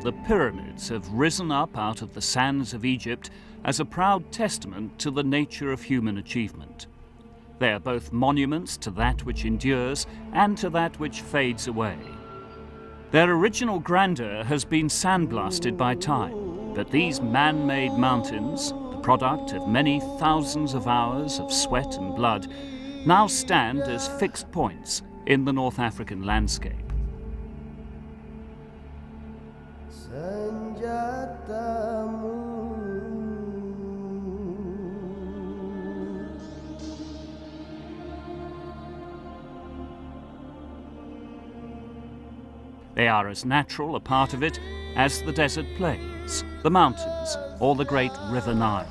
the pyramids have risen up out of the sands of Egypt as a proud testament to the nature of human achievement. They are both monuments to that which endures and to that which fades away. Their original grandeur has been sandblasted by time, but these man-made mountains, the product of many thousands of hours of sweat and blood, now stand as fixed points in the North African landscape. They are as natural a part of it as the desert plains, the mountains, or the great River Nile.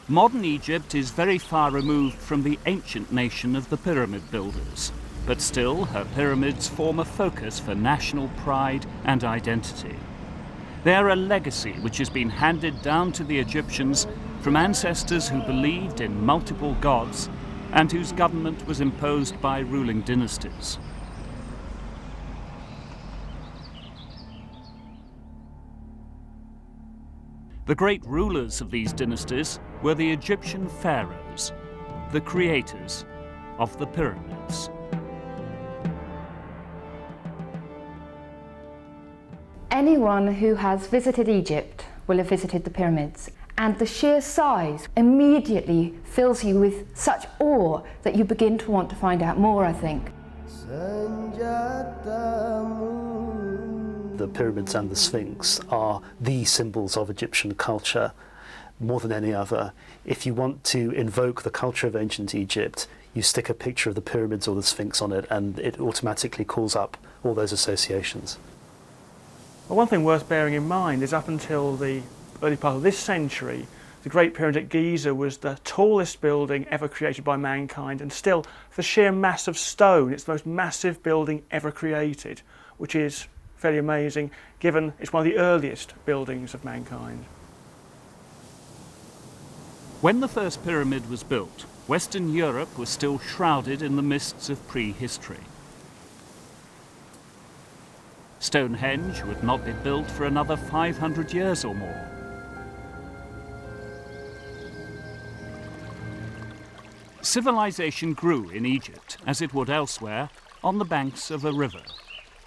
Modern Egypt is very far removed from the ancient nation of the pyramid builders, but still her pyramids form a focus for national pride and identity. They are a legacy which has been handed down to the Egyptians from ancestors who believed in multiple gods and whose government was imposed by ruling dynasties. The great rulers of these dynasties were the Egyptian pharaohs, the creators of the pyramids. Anyone who has visited Egypt will have visited the pyramids, and the sheer size immediately fills you with such awe that you begin to want to find out more, I think. The pyramids and the Sphinx are the symbols of Egyptian culture more than any other. If you want to invoke the culture of ancient Egypt, you stick a picture of the pyramids or the Sphinx on it and it automatically calls up all those associations. Well, one thing worth bearing in mind is up until the early part of this century, the Great Pyramid at Giza was the tallest building ever created by mankind, and still, the sheer mass of stone, it's the most massive building ever created, which is fairly amazing, given it's one of the earliest buildings of mankind. When the first pyramid was built, Western Europe was still shrouded in the mists of prehistory. Stonehenge would not be built for another 500 years or more. Civilization grew in Egypt, as it would elsewhere, on the banks of a river,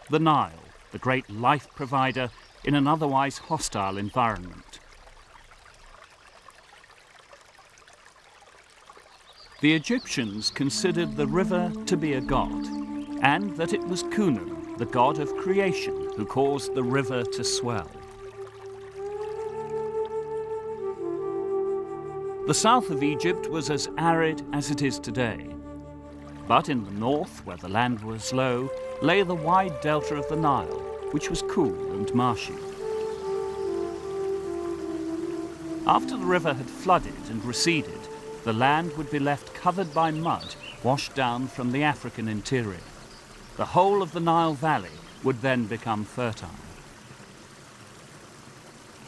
the Nile, the great life provider in an otherwise hostile environment. The Egyptians considered the river to be a god, and that it was Khufu, the god of creation, who caused the river to swell. The south of Egypt was as arid as it is today. But in the north, where the land was low, lay the wide delta of the Nile, which was cool and marshy. After the river had flooded and receded, the land would be left covered by mud washed down from the African interior. The whole of the Nile Valley would then become fertile.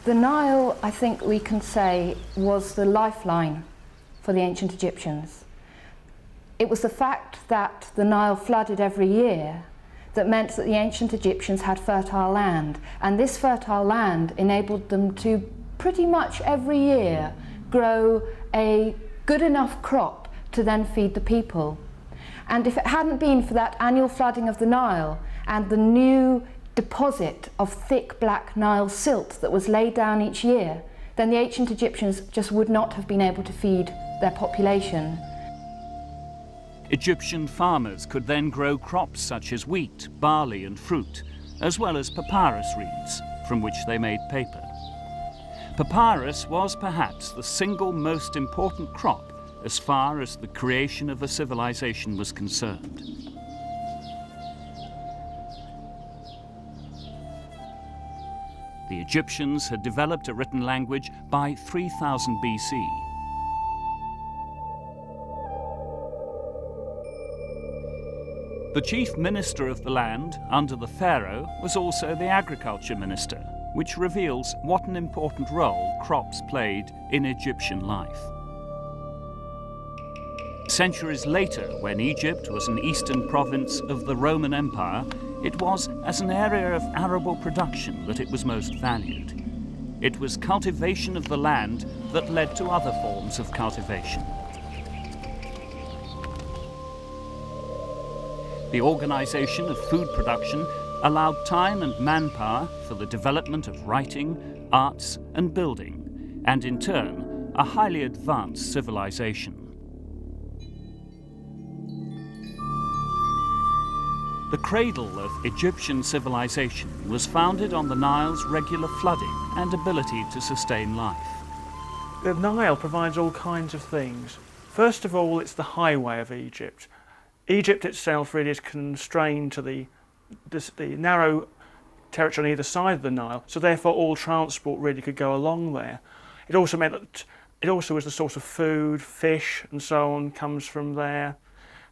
The Nile, I think we can say, was the lifeline for the ancient Egyptians. It was the fact that the Nile flooded every year that meant that the ancient Egyptians had fertile land, and this fertile land enabled them to pretty much every year grow a good enough crop to then feed the people. And if it hadn't been for that annual flooding of the Nile and the new deposit of thick black Nile silt that was laid down each year, then the ancient Egyptians just would not have been able to feed their population. Egyptian farmers could then grow crops such as wheat, barley and fruit, as well as papyrus reeds, from which they made paper. Papyrus was perhaps the single most important crop as far as the creation of a civilization was concerned. The Egyptians had developed a written language by 3000 BC. The chief minister of the land, under the pharaoh, was also the agriculture minister, which reveals what an important role crops played in Egyptian life. Centuries later, when Egypt was an eastern province of the Roman Empire, it was as an area of arable production that it was most valued. It was cultivation of the land that led to other forms of cultivation. The organization of food production allowed time and manpower for the development of writing, arts, and building, and in turn, a highly advanced civilization. The cradle of Egyptian civilization was founded on the Nile's regular flooding and ability to sustain life. The Nile provides all kinds of things. First of all, it's the highway of Egypt. Egypt itself really is constrained to the narrow territory on either side of the Nile, so therefore all transport really could go along there. It also meant that it also was the source of food, fish and so on comes from there.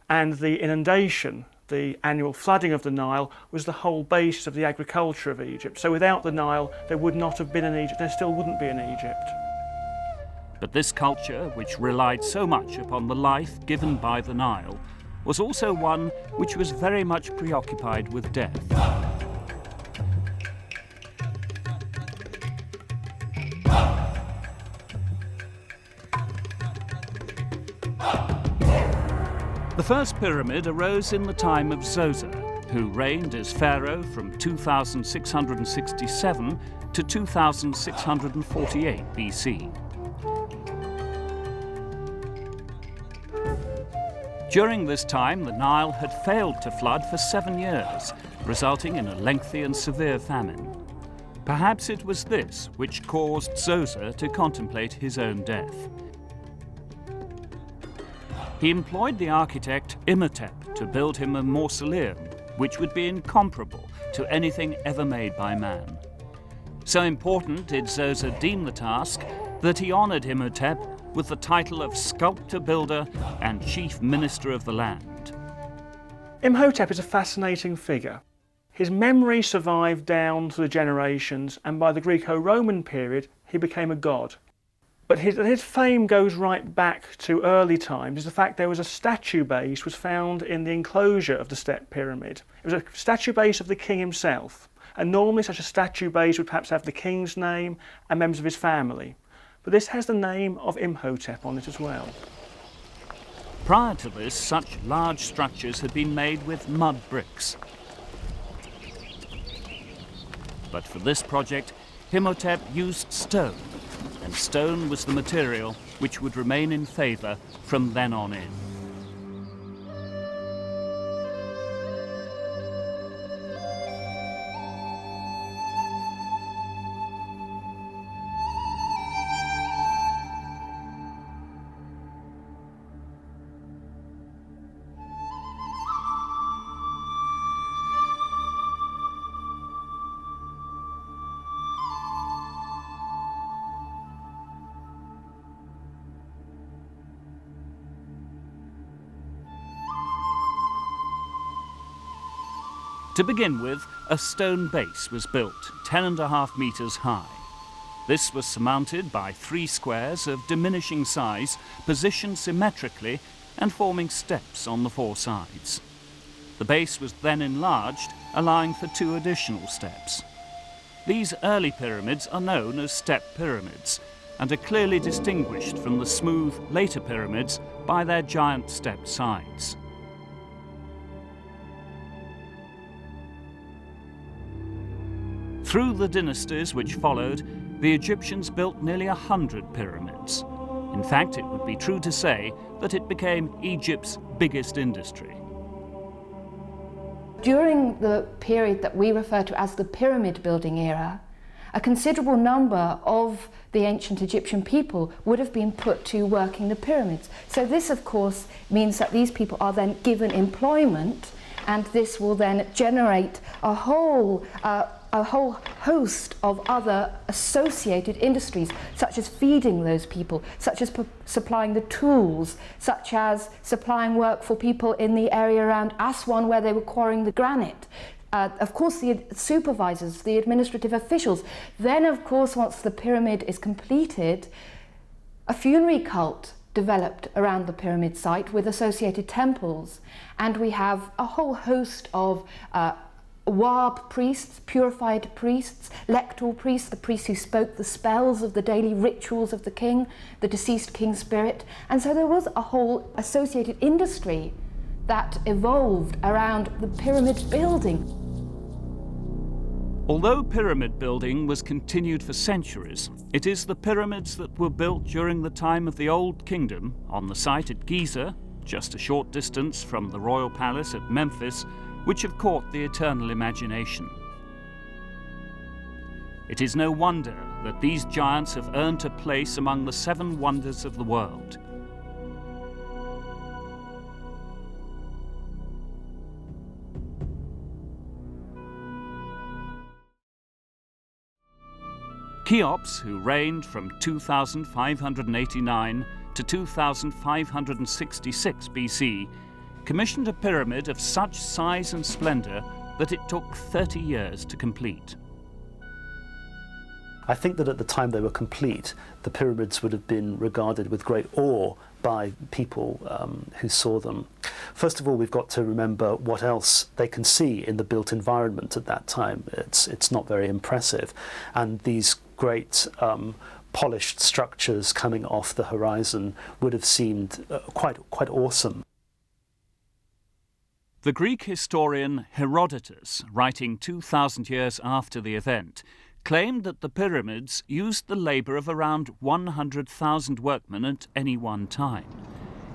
And the inundation, the annual flooding of the Nile, was the whole basis of the agriculture of Egypt. So without the Nile, there would not have been an Egypt, there still wouldn't be an Egypt. But this culture, which relied so much upon the life given by the Nile, was also one which was very much preoccupied with death. The first pyramid arose in the time of Djoser, who reigned as pharaoh from 2667 to 2648 BC. During this time, the Nile had failed to flood for 7 years, resulting in a lengthy and severe famine. Perhaps it was this which caused Djoser to contemplate his own death. He employed the architect Imhotep to build him a mausoleum, which would be incomparable to anything ever made by man. So important did Djoser deem the task that he honored Imhotep with the title of sculptor-builder and chief minister of the land. Imhotep is a fascinating figure. His memory survived down through the generations, and by the Greco-Roman period, he became a god. But his fame goes right back to early times. Is the fact there was a statue base was found in the enclosure of the Step Pyramid. It was a statue base of the king himself, and normally such a statue base would perhaps have the king's name and members of his family. But this has the name of Imhotep on it as well. Prior to this, such large structures had been made with mud bricks. But for this project, Imhotep used stone, and stone was the material which would remain in favour from then on in. To begin with, a stone base was built 10.5 metres high. This was surmounted by 3 squares of diminishing size, positioned symmetrically and forming steps on the 4 sides. The base was then enlarged, allowing for 2 additional steps. These early pyramids are known as step pyramids and are clearly distinguished from the smooth later pyramids by their giant stepped sides. Through the dynasties which followed, the Egyptians built nearly 100 pyramids. In fact, it would be true to say that it became Egypt's biggest industry. During the period that we refer to as the pyramid building era, a considerable number of the ancient Egyptian people would have been put to working the pyramids. So this, of course, means that these people are then given employment, and this will then generate a whole host of other associated industries, such as feeding those people, such as supplying the tools, such as supplying work for people in the area around Aswan where they were quarrying the granite. Of course, the supervisors, the administrative officials. Then, of course, once the pyramid is completed, a funerary cult developed around the pyramid site with associated temples, and we have a whole host of Wab priests, purified priests, lector priests, the priests who spoke the spells of the daily rituals of the king, the deceased king's spirit. And so there was a whole associated industry that evolved around the pyramid building. Although pyramid building was continued for centuries, it is the pyramids that were built during the time of the Old Kingdom on the site at Giza, just a short distance from the royal palace at Memphis, which have caught the eternal imagination. It is no wonder that these giants have earned a place among the 7 wonders of the world. Cheops, who reigned from 2589 to 2566 BC, commissioned a pyramid of such size and splendor that it took 30 years to complete. I think that at the time they were complete, the pyramids would have been regarded with great awe by people who saw them. First of all, we've got to remember what else they can see in the built environment at that time. It's not very impressive. And these great polished structures coming off the horizon would have seemed quite awesome. The Greek historian Herodotus, writing 2,000 years after the event, claimed that the pyramids used the labour of around 100,000 workmen at any one time.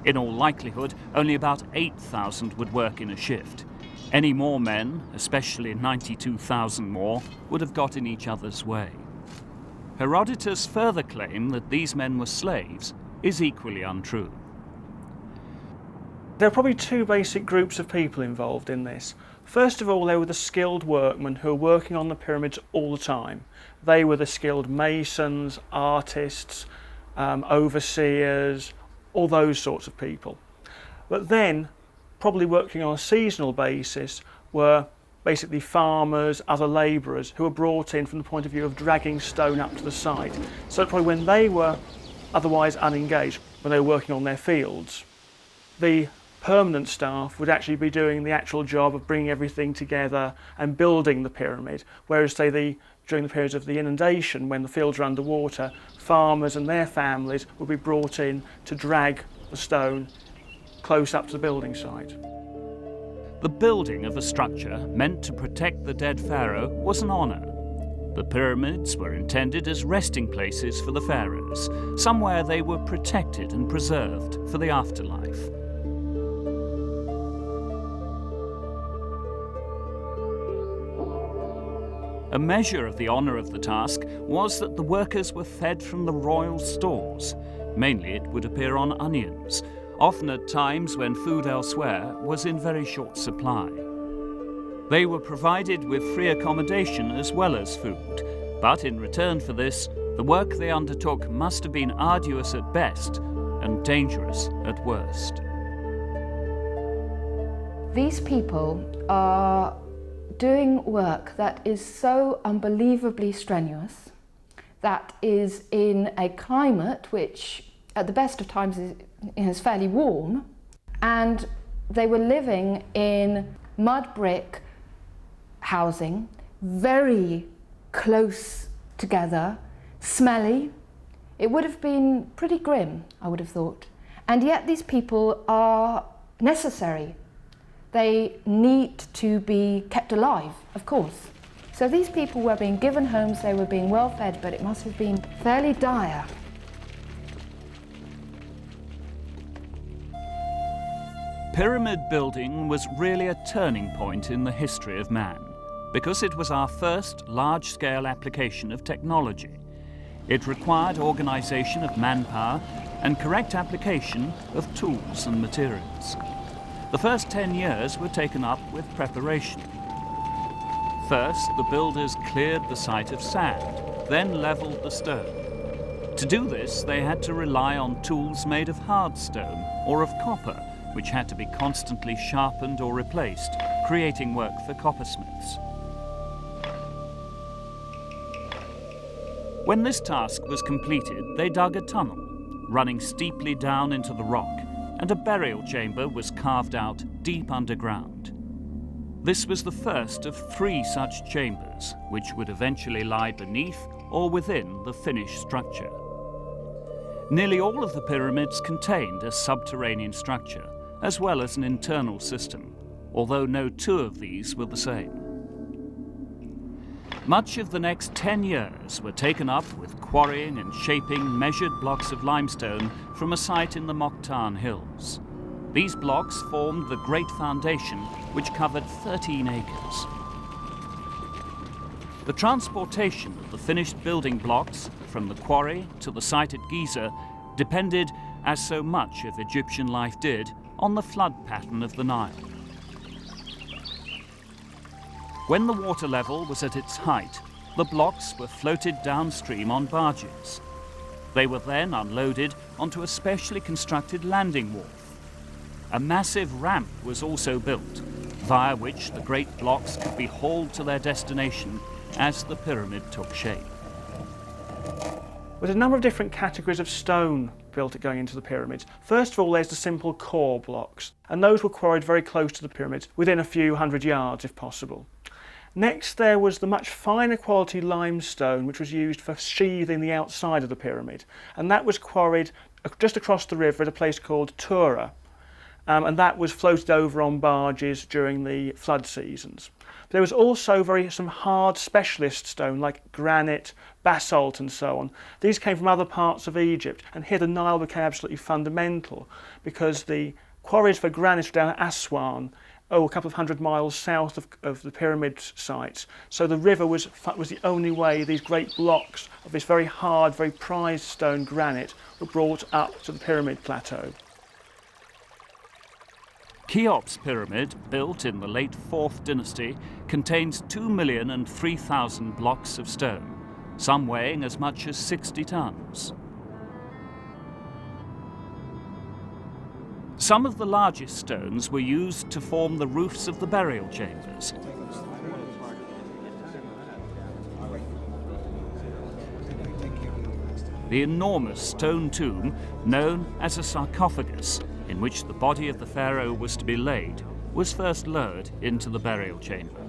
In all likelihood, only about 8,000 would work in a shift. Any more men, especially 92,000 more, would have got in each other's way. Herodotus' further claim that these men were slaves is equally untrue. There are probably 2 basic groups of people involved in this. First of all, there were the skilled workmen who were working on the pyramids all the time. They were the skilled masons, artists, overseers, all those sorts of people. But then, probably working on a seasonal basis, were basically farmers, other labourers who were brought in from the point of view of dragging stone up to the site. So probably when they were otherwise unengaged, when they were working on their fields, the permanent staff would actually be doing the actual job of bringing everything together and building the pyramid, whereas say during the periods of the inundation, when the fields were underwater, farmers and their families would be brought in to drag the stone close up to the building site. The building of a structure meant to protect the dead pharaoh was an honour. The pyramids were intended as resting places for the pharaohs, somewhere they were protected and preserved for the afterlife. A measure of the honour of the task was that the workers were fed from the royal stores. Mainly it would appear on onions, often at times when food elsewhere was in very short supply. They were provided with free accommodation as well as food, but in return for this, the work they undertook must have been arduous at best and dangerous at worst. These people are doing work that is so unbelievably strenuous, that is in a climate which at the best of times is fairly warm, and they were living in mud brick housing, very close together, smelly. It would have been pretty grim, I would have thought. And yet these people are necessary. They need to be kept alive, of course. So these people were being given homes, they were being well fed, but it must have been fairly dire. Pyramid building was really a turning point in the history of man, because it was our first large-scale application of technology. It required organisation of manpower and correct application of tools and materials. The first 10 years were taken up with preparation. First, the builders cleared the site of sand, then levelled the stone. To do this, they had to rely on tools made of hard stone or of copper, which had to be constantly sharpened or replaced, creating work for coppersmiths. When this task was completed, they dug a tunnel. running steeply down into the rock, and a burial chamber was carved out deep underground. This was the first of 3 such chambers, which would eventually lie beneath or within the finished structure. Nearly all of the pyramids contained a subterranean structure, as well as an internal system, although no 2 of these were the same. Much of the next 10 years were taken up with quarrying and shaping measured blocks of limestone from a site in the Mokhtar Hills. These blocks formed the Great Foundation, which covered 13 acres. The transportation of the finished building blocks from the quarry to the site at Giza depended, as so much of Egyptian life did, on the flood pattern of the Nile. When the water level was at its height, the blocks were floated downstream on barges. They were then unloaded onto a specially constructed landing wharf. A massive ramp was also built, via which the great blocks could be hauled to their destination as the pyramid took shape. There's a number of different categories of stone built at going into the pyramids. First of all, there's the simple core blocks, and those were quarried very close to the pyramids, within a few hundred yards if possible. Next, there was the much finer quality limestone, which was used for sheathing the outside of the pyramid, and that was quarried just across the river at a place called Tura, and that was floated over on barges during the flood seasons. There was also some hard specialist stone like granite, basalt and so on. These came from other parts of Egypt, and here the Nile became absolutely fundamental because the quarries for granite were down at Aswan, a couple of 100 miles south of the pyramid sites. So the river was the only way these great blocks of this very hard, very prized stone granite were brought up to the pyramid plateau. Cheops pyramid, built in the late 4th dynasty, contains 2,003,000 blocks of stone, some weighing as much as 60 tons. Some of the largest stones were used to form the roofs of the burial chambers. The enormous stone tomb, known as a sarcophagus, in which the body of the pharaoh was to be laid, was first lowered into the burial chamber.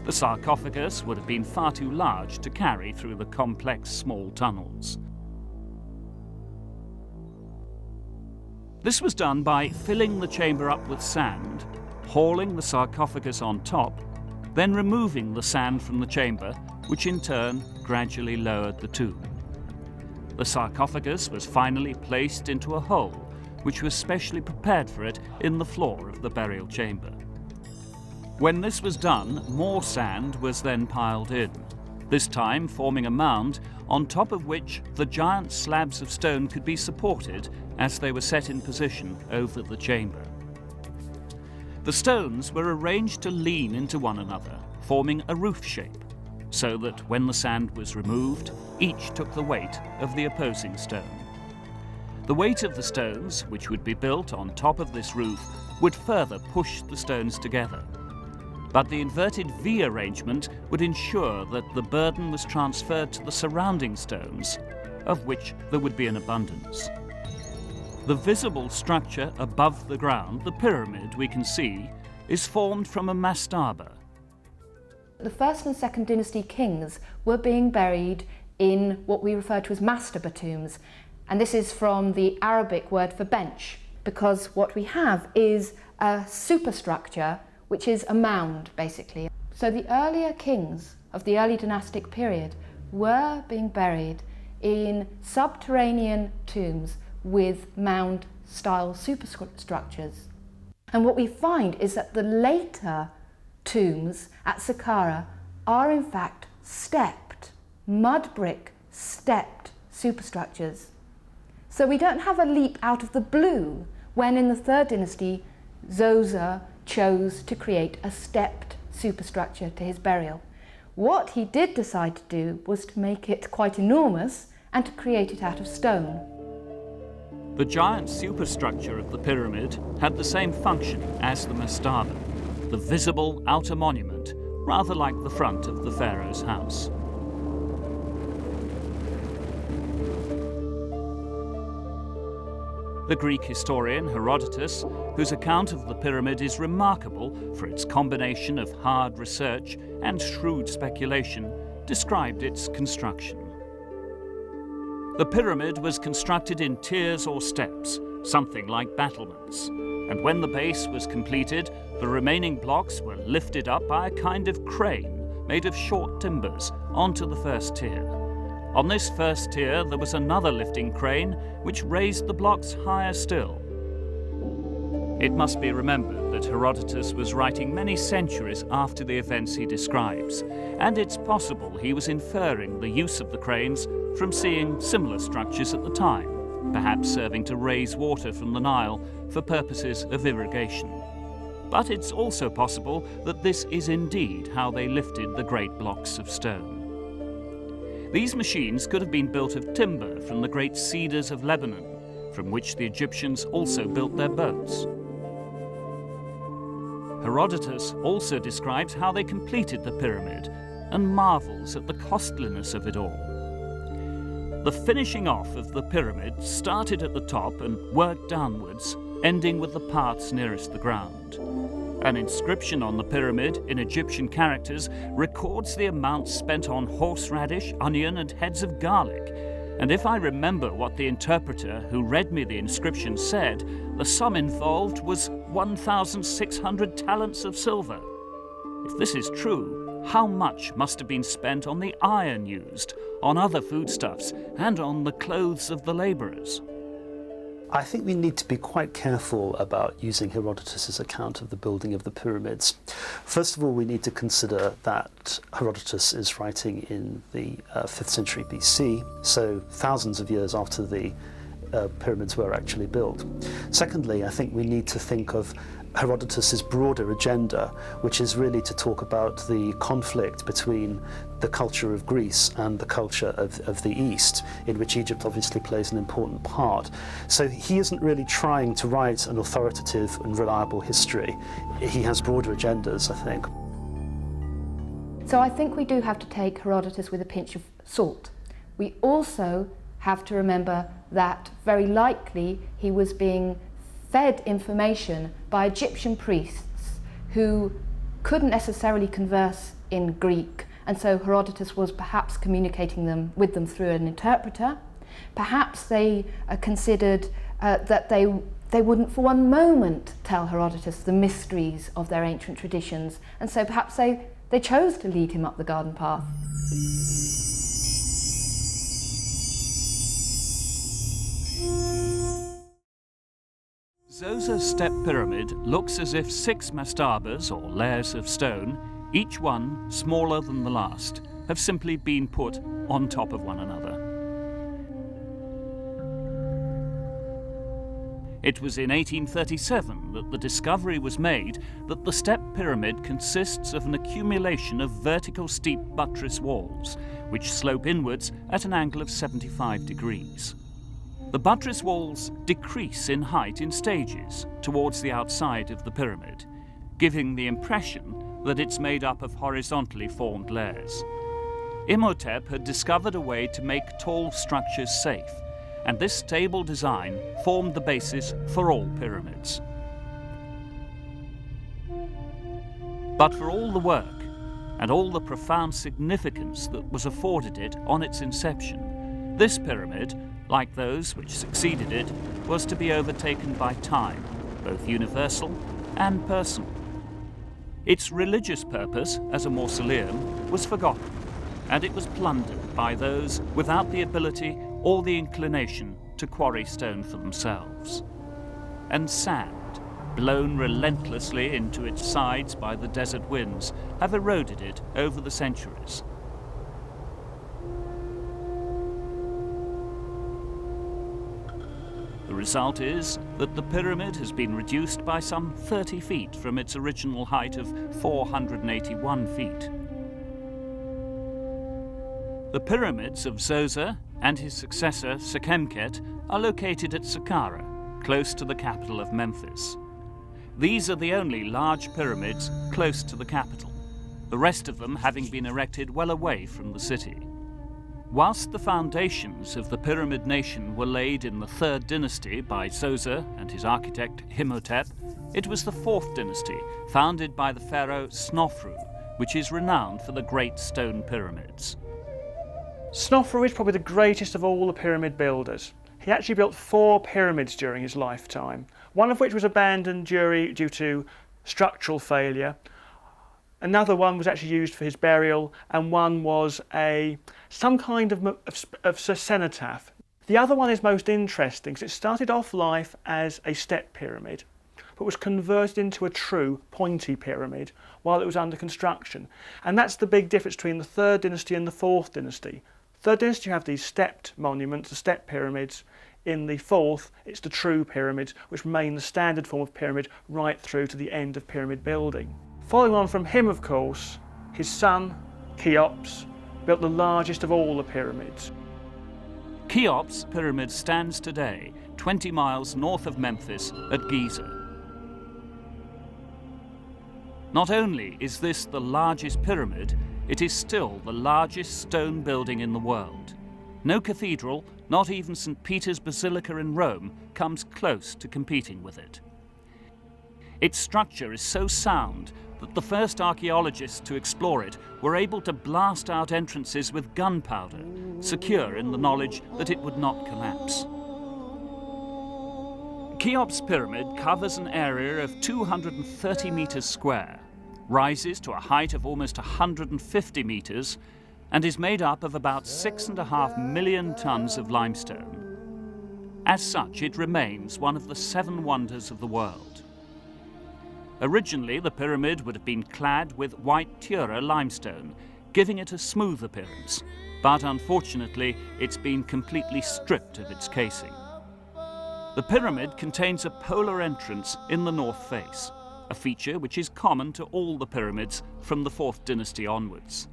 The sarcophagus would have been far too large to carry through the complex small tunnels. This was done by filling the chamber up with sand, hauling the sarcophagus on top, then removing the sand from the chamber, which in turn gradually lowered the tomb. The sarcophagus was finally placed into a hole, which was specially prepared for it in the floor of the burial chamber. When this was done, more sand was then piled in, this time forming a mound on top of which the giant slabs of stone could be supported as they were set in position over the chamber. The stones were arranged to lean into one another, forming a roof shape, so that when the sand was removed, each took the weight of the opposing stone. The weight of the stones, which would be built on top of this roof, would further push the stones together. But the inverted V arrangement would ensure that the burden was transferred to the surrounding stones, of which there would be an abundance. The visible structure above the ground, the pyramid we can see, is formed from a mastaba. The 1st and 2nd dynasty kings were being buried in what we refer to as mastaba tombs, and this is from the Arabic word for bench, because what we have is a superstructure which is a mound, basically. So the earlier kings of the early dynastic period were being buried in subterranean tombs with mound-style superstructures. And what we find is that the later tombs at Saqqara are in fact stepped, mud brick stepped superstructures. So we don't have a leap out of the blue when in the 3rd dynasty Djoser chose to create a stepped superstructure to his burial. What he did decide to do was to make it quite enormous and to create it out of stone. The giant superstructure of the pyramid had the same function as the mastaba, the visible outer monument, rather like the front of the pharaoh's house. The Greek historian Herodotus, whose account of the pyramid is remarkable for its combination of hard research and shrewd speculation, described its construction. The pyramid was constructed in tiers or steps, something like battlements, and when the base was completed, the remaining blocks were lifted up by a kind of crane made of short timbers onto the first tier. On this first tier there was another lifting crane which raised the blocks higher still. It must be remembered that Herodotus was writing many centuries after the events he describes, and it's possible he was inferring the use of the cranes from seeing similar structures at the time, perhaps serving to raise water from the Nile for purposes of irrigation. But it's also possible that this is indeed how they lifted the great blocks of stone. These machines could have been built of timber from the great cedars of Lebanon, from which the Egyptians also built their boats. Herodotus also describes how they completed the pyramid and marvels at the costliness of it all. The finishing off of the pyramid started at the top and worked downwards, ending with the parts nearest the ground. An inscription on the pyramid in Egyptian characters records the amount spent on horseradish, onion, and heads of garlic. And if I remember what the interpreter who read me the inscription said, the sum involved was 1,600 talents of silver. If this is true, how much must have been spent on the iron used, on other foodstuffs, and on the clothes of the labourers? I think we need to be quite careful about using Herodotus' account of the building of the pyramids. First of all, we need to consider that Herodotus is writing in the 5th century BC, so thousands of years after the pyramids were actually built. Secondly, I think we need to think of Herodotus' broader agenda, which is really to talk about the conflict between the culture of Greece and the culture of the East, in which Egypt obviously plays an important part. So he isn't really trying to write an authoritative and reliable history. He has broader agendas, I think. So I think we do have to take Herodotus with a pinch of salt. We also have to remember that very likely he was being fed information by Egyptian priests who couldn't necessarily converse in Greek, and so Herodotus was perhaps communicating with them through an interpreter. Perhaps they considered that they wouldn't for one moment tell Herodotus the mysteries of their ancient traditions, and so perhaps they chose to lead him up the garden path. Djoser's step pyramid looks as if 6 mastabas, or layers of stone, each one smaller than the last, have simply been put on top of one another. It was in 1837 that the discovery was made that the step pyramid consists of an accumulation of vertical steep buttress walls, which slope inwards at an angle of 75 degrees. The buttress walls decrease in height in stages towards the outside of the pyramid, giving the impression that it's made up of horizontally formed layers. Imhotep had discovered a way to make tall structures safe, and this stable design formed the basis for all pyramids. But for all the work and all the profound significance that was afforded it on its inception, this pyramid, like those which succeeded it, was to be overtaken by time, both universal and personal. Its religious purpose as a mausoleum was forgotten, and it was plundered by those without the ability or the inclination to quarry stone for themselves. And sand, blown relentlessly into its sides by the desert winds, have eroded it over the centuries. The result is that the pyramid has been reduced by some 30 feet from its original height of 481 feet. The pyramids of Djoser and his successor Sekhemkhet are located at Saqqara, close to the capital of Memphis. These are the only large pyramids close to the capital, the rest of them having been erected well away from the city. Whilst the foundations of the Pyramid Nation were laid in the 3rd dynasty by Djoser and his architect Imhotep, it was the 4th dynasty, founded by the pharaoh Snofru, which is renowned for the great stone pyramids. Snofru is probably the greatest of all the pyramid builders. He actually built 4 pyramids during his lifetime, one of which was abandoned due to structural failure. Another one was actually used for his burial, and one was some kind of cenotaph. The other one is most interesting because it started off life as a step pyramid, but was converted into a true pointy pyramid while it was under construction. And that's the big difference between the 3rd dynasty and the 4th dynasty. 3rd dynasty you have these stepped monuments, the step pyramids. In the 4th, it's the true pyramids, which remain the standard form of pyramid right through to the end of pyramid building. Following on from him, of course, his son, Cheops, built the largest of all the pyramids. Cheops' pyramid stands today 20 miles north of Memphis at Giza. Not only is this the largest pyramid, it is still the largest stone building in the world. No cathedral, not even St. Peter's Basilica in Rome, comes close to competing with it. Its structure is so sound that the first archaeologists to explore it were able to blast out entrances with gunpowder, secure in the knowledge that it would not collapse. Cheops' pyramid covers an area of 230 meters square, rises to a height of almost 150 meters, and is made up of about 6.5 million tons of limestone. As such, it remains one of the 7 wonders of the world. Originally, the pyramid would have been clad with white Tura limestone, giving it a smooth appearance, but unfortunately, it's been completely stripped of its casing. The pyramid contains a polar entrance in the north face, a feature which is common to all the pyramids from the 4th dynasty onwards.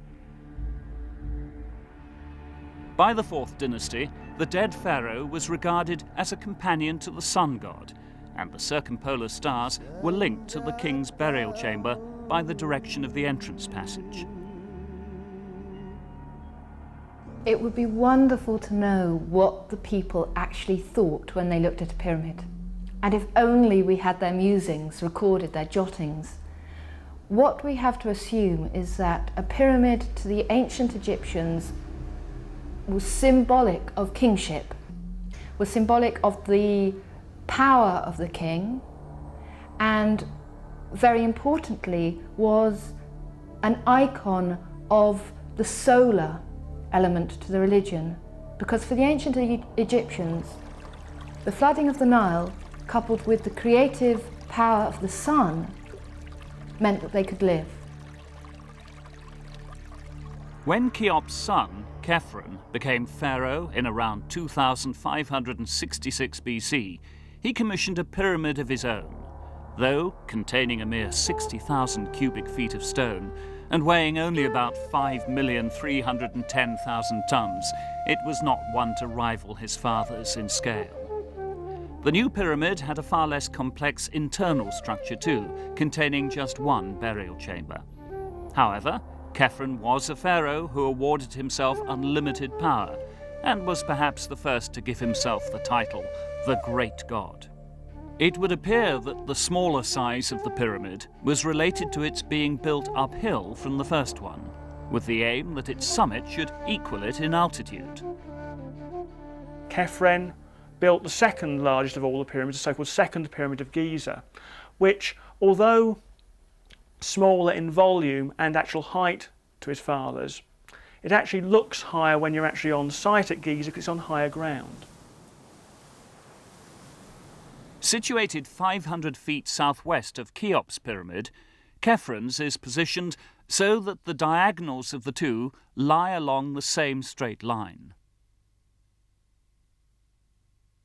By the 4th dynasty, the dead pharaoh was regarded as a companion to the sun god, and the circumpolar stars were linked to the king's burial chamber by the direction of the entrance passage. It would be wonderful to know what the people actually thought when they looked at a pyramid. And if only we had their musings recorded, their jottings. What we have to assume is that a pyramid to the ancient Egyptians was symbolic of kingship, was symbolic of the power of the king, and very importantly was an icon of the solar element to the religion, because for the ancient Egyptians, the flooding of the Nile, coupled with the creative power of the sun, meant that they could live. When Cheops' son, Khephren, became pharaoh in around 2566 BC, he commissioned a pyramid of his own. Though containing a mere 60,000 cubic feet of stone and weighing only about 5,310,000 tons, it was not one to rival his father's in scale. The new pyramid had a far less complex internal structure too, containing just one burial chamber. However, Khephren was a pharaoh who awarded himself unlimited power and was perhaps the first to give himself the title, the Great God. It would appear that the smaller size of the pyramid was related to its being built uphill from the first one, with the aim that its summit should equal it in altitude. Khephren built the second largest of all the pyramids, the so-called Second Pyramid of Giza, which, although smaller in volume and actual height to his father's, it actually looks higher when you're actually on site at Giza because it's on higher ground. Situated 500 feet southwest of Cheops' pyramid, Khephren is positioned so that the diagonals of the two lie along the same straight line.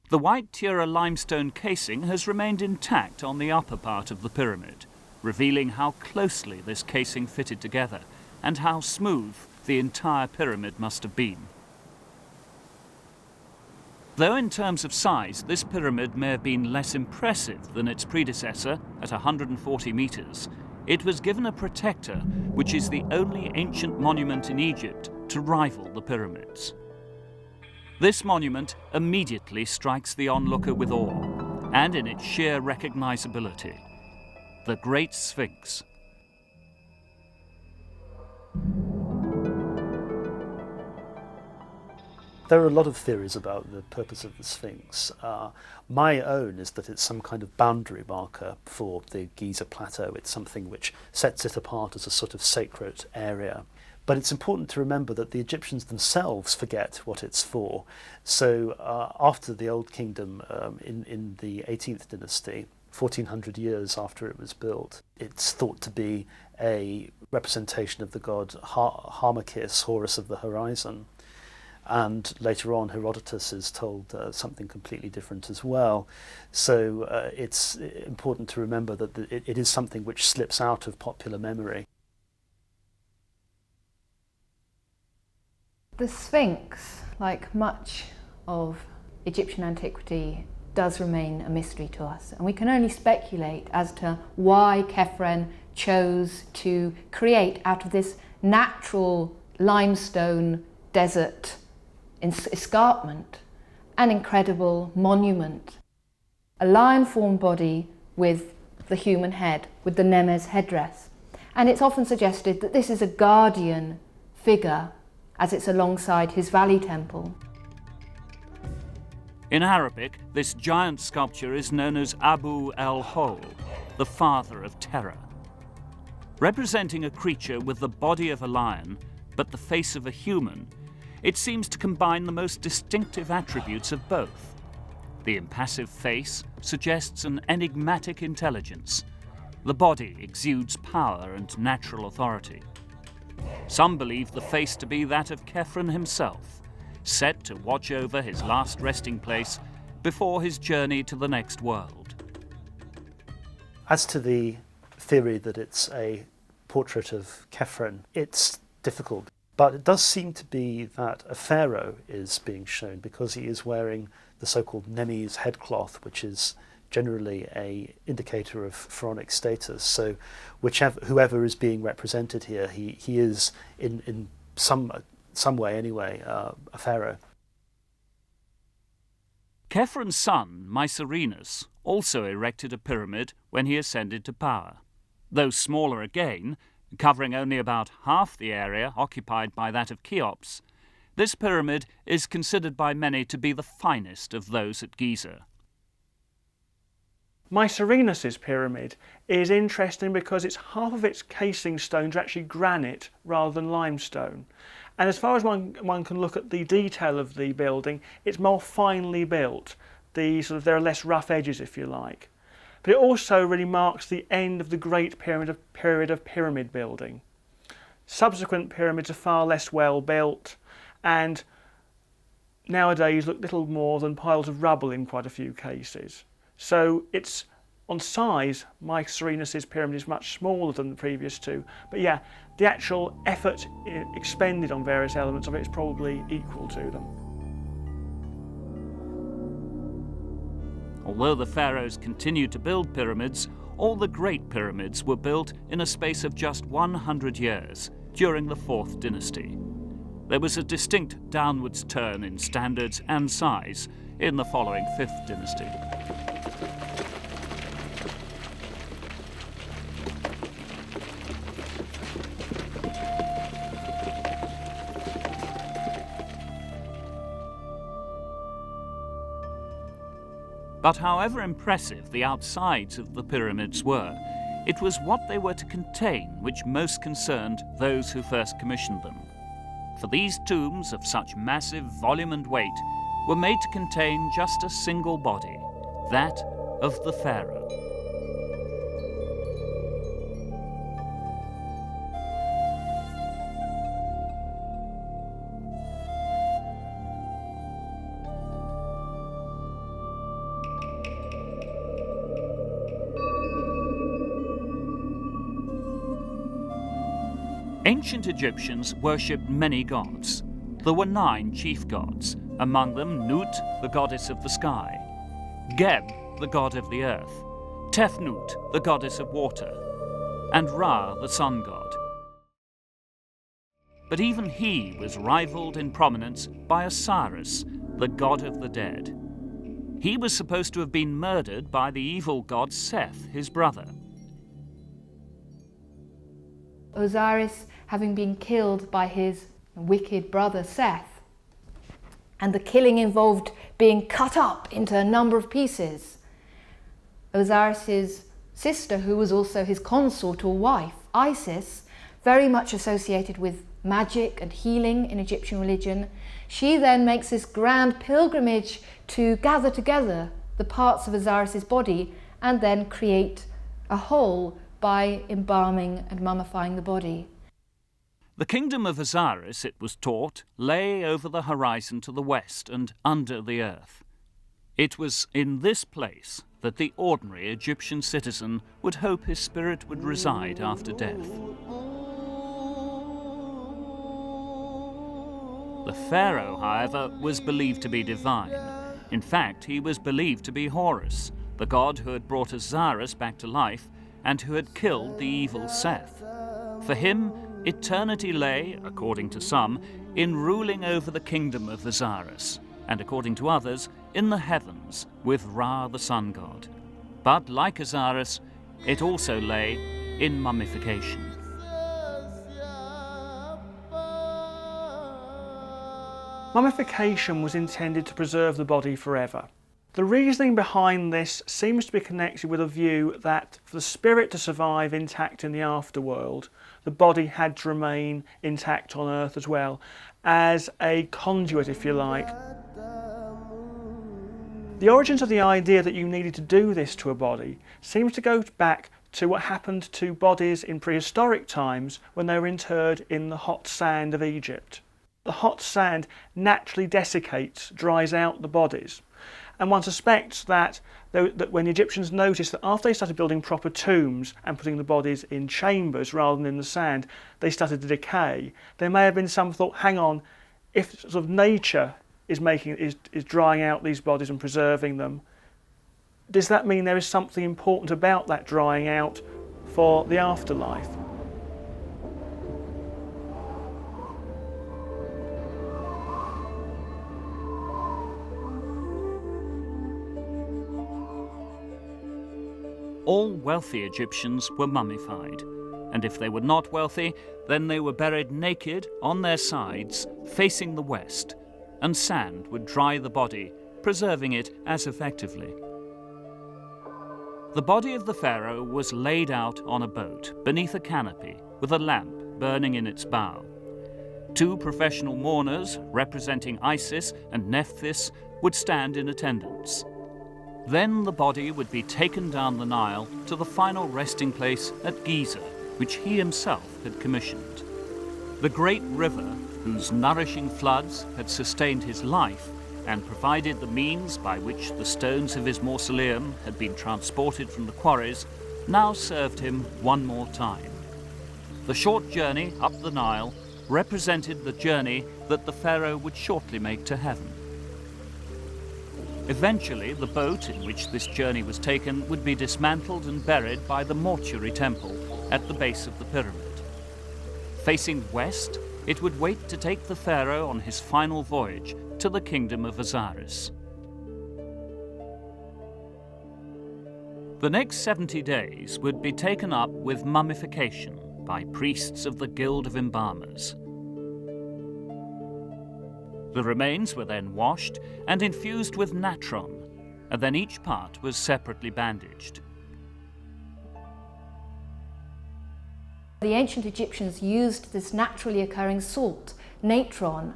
The white Tura limestone casing has remained intact on the upper part of the pyramid, revealing how closely this casing fitted together and how smooth the entire pyramid must have been. Though in terms of size, this pyramid may have been less impressive than its predecessor at 140 meters, it was given a protector which is the only ancient monument in Egypt to rival the pyramids. This monument immediately strikes the onlooker with awe, and in its sheer recognizability. The Great Sphinx. There are a lot of theories about the purpose of the Sphinx. My own is that it's some kind of boundary marker for the Giza plateau. It's something which sets it apart as a sort of sacred area. But it's important to remember that the Egyptians themselves forget what it's for. So after the Old Kingdom in the 18th dynasty, 1400 years after it was built, it's thought to be a representation of the god Harmachis, Horus of the horizon. And later on, Herodotus is told something completely different as well. So it's important to remember that it is something which slips out of popular memory. The Sphinx, like much of Egyptian antiquity, does remain a mystery to us. And we can only speculate as to why Khephren chose to create out of this natural limestone desert escarpment an incredible monument. A lion-formed body with the human head, with the Nemes headdress. And it's often suggested that this is a guardian figure as it's alongside his valley temple. In Arabic, this giant sculpture is known as Abu el-Hol, the father of terror. Representing a creature with the body of a lion, but the face of a human, it seems to combine the most distinctive attributes of both. The impassive face suggests an enigmatic intelligence. The body exudes power and natural authority. Some believe the face to be that of Khephren himself, set to watch over his last resting place before his journey to the next world. As to the theory that it's a portrait of Khephren, it's difficult. But it does seem to be that a pharaoh is being shown because he is wearing the so-called Nemes headcloth, which is generally an indicator of pharaonic status. So whoever is being represented here, he is in some way anyway a pharaoh. Khephen's son, Mycerinus, also erected a pyramid when he ascended to power. Though smaller again, covering only about half the area occupied by that of Cheops, this pyramid is considered by many to be the finest of those at Giza. Mycerinus's pyramid is interesting because half of its casing stones are actually granite rather than limestone. And as far as one can look at the detail of the building, it's more finely built. There are less rough edges, if you like. But it also really marks the end of the great period of pyramid building. Subsequent pyramids are far less well built and nowadays look little more than piles of rubble in quite a few cases. So it's on size, Mycerinus's pyramid is much smaller than the previous two. But yeah, the actual effort expended on various elements of it is probably equal to them. Although the pharaohs continued to build pyramids, all the great pyramids were built in a space of just 100 years during the 4th dynasty. There was a distinct downwards turn in standards and size in the following 5th dynasty. But however impressive the outsides of the pyramids were, it was what they were to contain which most concerned those who first commissioned them. For these tombs of such massive volume and weight were made to contain just a single body, that of the pharaoh. Ancient Egyptians worshipped many gods. There were 9 chief gods, among them Nut, the goddess of the sky, Geb, the god of the earth, Tefnut, the goddess of water, and Ra, the sun god. But even he was rivaled in prominence by Osiris, the god of the dead. He was supposed to have been murdered by the evil god Seth, his brother. Osiris having been killed by his wicked brother Seth, and the killing involved being cut up into a number of pieces. Osiris's sister, who was also his consort or wife, Isis, very much associated with magic and healing in Egyptian religion, she then makes this grand pilgrimage to gather together the parts of Osiris's body and then create a whole by embalming and mummifying the body. The kingdom of Osiris, it was taught, lay over the horizon to the west and under the earth. It was in this place that the ordinary Egyptian citizen would hope his spirit would reside after death. The pharaoh, however, was believed to be divine. In fact, he was believed to be Horus, the god who had brought Osiris back to life and who had killed the evil Seth. For him, eternity lay, according to some, in ruling over the kingdom of Osiris, and according to others, in the heavens with Ra, the sun god. But like Osiris, it also lay in mummification. Mummification was intended to preserve the body forever. The reasoning behind this seems to be connected with a view that for the spirit to survive intact in the afterworld, the body had to remain intact on Earth as well, as a conduit, if you like. The origins of the idea that you needed to do this to a body seems to go back to what happened to bodies in prehistoric times when they were interred in the hot sand of Egypt. The hot sand naturally desiccates, dries out the bodies. And one suspects that when the Egyptians noticed that after they started building proper tombs and putting the bodies in chambers rather than in the sand, they started to decay. There may have been some thought, hang on, if sort of nature is drying out these bodies and preserving them, does that mean there is something important about that drying out for the afterlife? All wealthy Egyptians were mummified, and if they were not wealthy, then they were buried naked on their sides, facing the west, and sand would dry the body, preserving it as effectively. The body of the pharaoh was laid out on a boat beneath a canopy with a lamp burning in its bow. 2 professional mourners representing Isis and Nephthys would stand in attendance. Then the body would be taken down the Nile to the final resting place at Giza, which he himself had commissioned. The great river, whose nourishing floods had sustained his life and provided the means by which the stones of his mausoleum had been transported from the quarries, now served him one more time. The short journey up the Nile represented the journey that the pharaoh would shortly make to heaven. Eventually, the boat in which this journey was taken would be dismantled and buried by the mortuary temple at the base of the pyramid. Facing west, it would wait to take the pharaoh on his final voyage to the kingdom of Osiris. The next 70 days would be taken up with mummification by priests of the Guild of Embalmers. The remains were then washed and infused with natron, and then each part was separately bandaged. The ancient Egyptians used this naturally occurring salt, natron,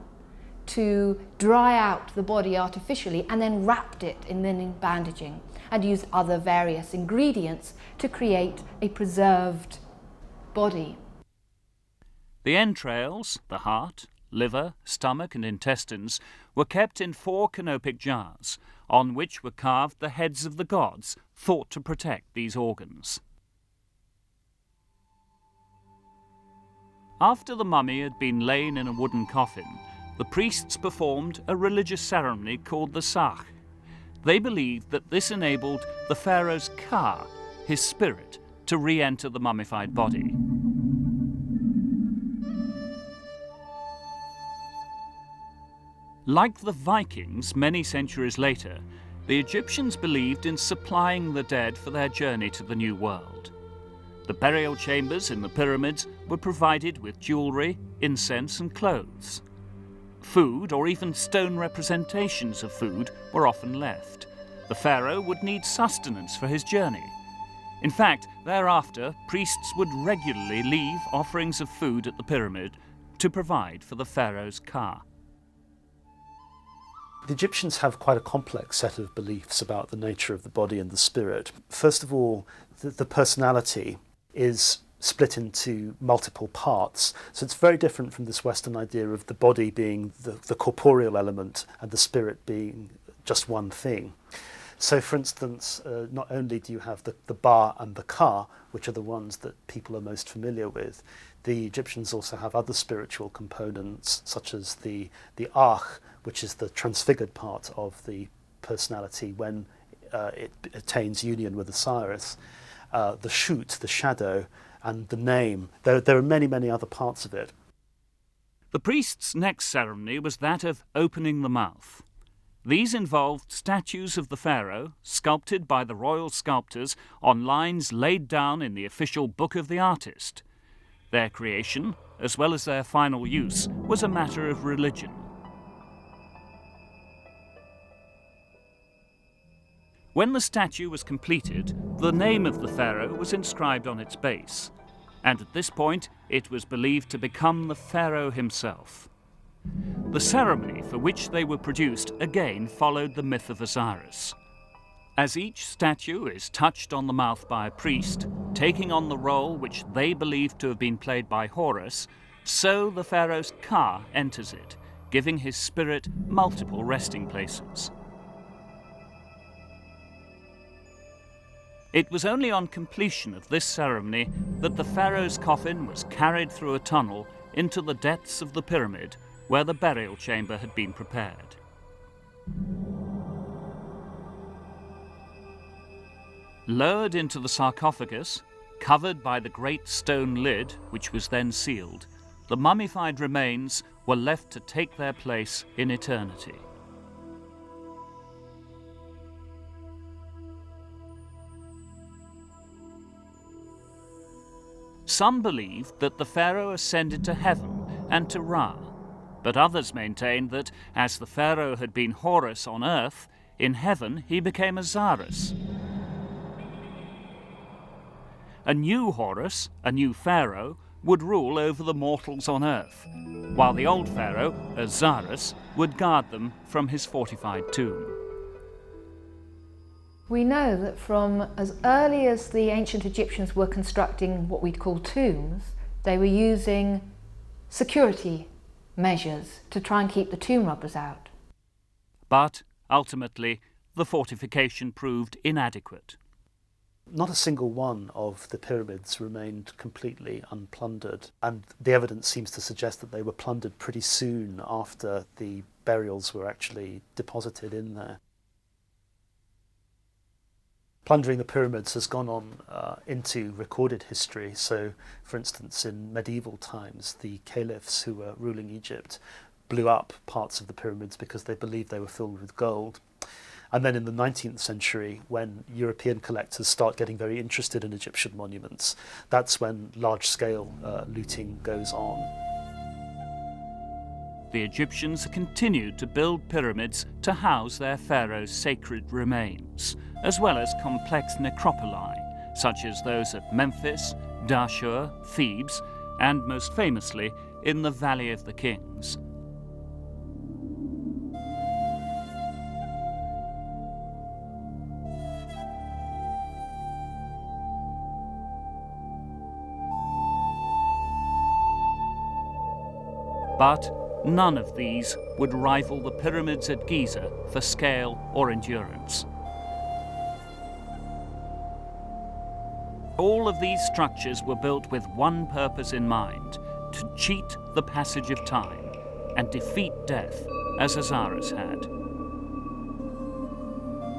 to dry out the body artificially and then wrapped it in linen bandaging and used other various ingredients to create a preserved body. The entrails, the heart, liver, stomach and intestines were kept in 4 canopic jars, on which were carved the heads of the gods thought to protect these organs. After the mummy had been lain in a wooden coffin, the priests performed a religious ceremony called the Sach. They believed that this enabled the pharaoh's Ka, his spirit, to re-enter the mummified body. Like the Vikings many centuries later, the Egyptians believed in supplying the dead for their journey to the New World. The burial chambers in the pyramids were provided with jewellery, incense and clothes. Food, or even stone representations of food, were often left. The pharaoh would need sustenance for his journey. In fact, thereafter, priests would regularly leave offerings of food at the pyramid to provide for the pharaoh's ka. The Egyptians have quite a complex set of beliefs about the nature of the body and the spirit. First of all, the personality is split into multiple parts. So it's very different from this Western idea of the body being the corporeal element and the spirit being just one thing. So for instance, not only do you have the ba and the ka, which are the ones that people are most familiar with, the Egyptians also have other spiritual components, such as the ach, which is the transfigured part of the personality when it attains union with Osiris, the shoot, the shadow, and the name. There are many, many other parts of it. The priest's next ceremony was that of opening the mouth. These involved statues of the pharaoh, sculpted by the royal sculptors on lines laid down in the official book of the artist. Their creation, as well as their final use, was a matter of religion. When the statue was completed, the name of the pharaoh was inscribed on its base, and at this point it was believed to become the pharaoh himself. The ceremony for which they were produced again followed the myth of Osiris. As each statue is touched on the mouth by a priest, taking on the role which they believed to have been played by Horus, so the pharaoh's ka enters it, giving his spirit multiple resting places. It was only on completion of this ceremony that the pharaoh's coffin was carried through a tunnel into the depths of the pyramid where the burial chamber had been prepared. Lowered into the sarcophagus, covered by the great stone lid, which was then sealed, the mummified remains were left to take their place in eternity. Some believed that the pharaoh ascended to heaven and to Ra, but others maintained that, as the pharaoh had been Horus on earth, in heaven he became Osiris. A new Horus, a new pharaoh, would rule over the mortals on earth, while the old pharaoh, Osiris, would guard them from his fortified tomb. We know that from as early as the ancient Egyptians were constructing what we'd call tombs, they were using security measures to try and keep the tomb robbers out. But, ultimately, the fortification proved inadequate. Not a single one of the pyramids remained completely unplundered, and the evidence seems to suggest that they were plundered pretty soon after the burials were actually deposited in there. Plundering the pyramids has gone on into recorded history. So, for instance, in medieval times, the caliphs who were ruling Egypt blew up parts of the pyramids because they believed they were filled with gold. And then in the 19th century, when European collectors start getting very interested in Egyptian monuments, that's when large-scale looting goes on. The Egyptians continued to build pyramids to house their pharaoh's sacred remains, as well as complex necropoli, such as those at Memphis, Djoser, Thebes, and most famously in the Valley of the Kings. But none of these would rival the pyramids at Giza for scale or endurance. All of these structures were built with one purpose in mind: to cheat the passage of time and defeat death, as Osiris had.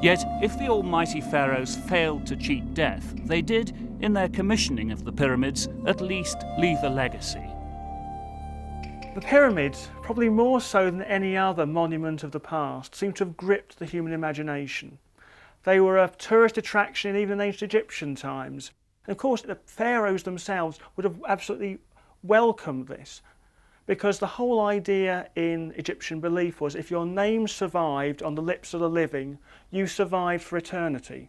Yet, if the almighty pharaohs failed to cheat death, they did, in their commissioning of the pyramids, at least leave a legacy. The pyramids, probably more so than any other monument of the past, seem to have gripped the human imagination. They were a tourist attraction even in ancient Egyptian times. And of course, the pharaohs themselves would have absolutely welcomed this, because the whole idea in Egyptian belief was if your name survived on the lips of the living, you survived for eternity.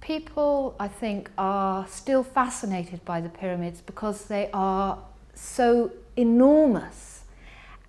People, I think, are still fascinated by the pyramids because they are so enormous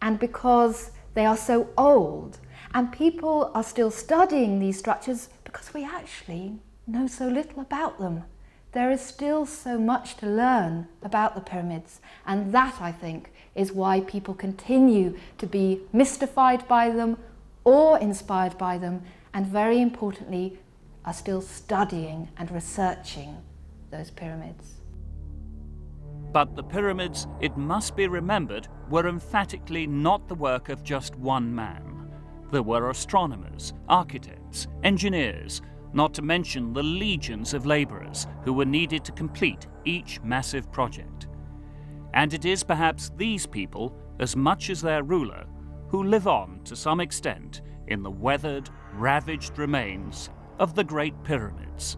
and because they are so old. And people are still studying these structures because we actually know so little about them. There is still so much to learn about the pyramids, and that, I think, is why people continue to be mystified by them or inspired by them, and very importantly, are still studying and researching those pyramids. But the pyramids, it must be remembered, were emphatically not the work of just one man. There were astronomers, architects, engineers, not to mention the legions of labourers who were needed to complete each massive project. And it is perhaps these people, as much as their ruler, who live on to some extent in the weathered, ravaged remains of the Great Pyramids.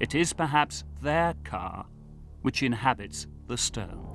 It is perhaps their Ka which inhabits the stone.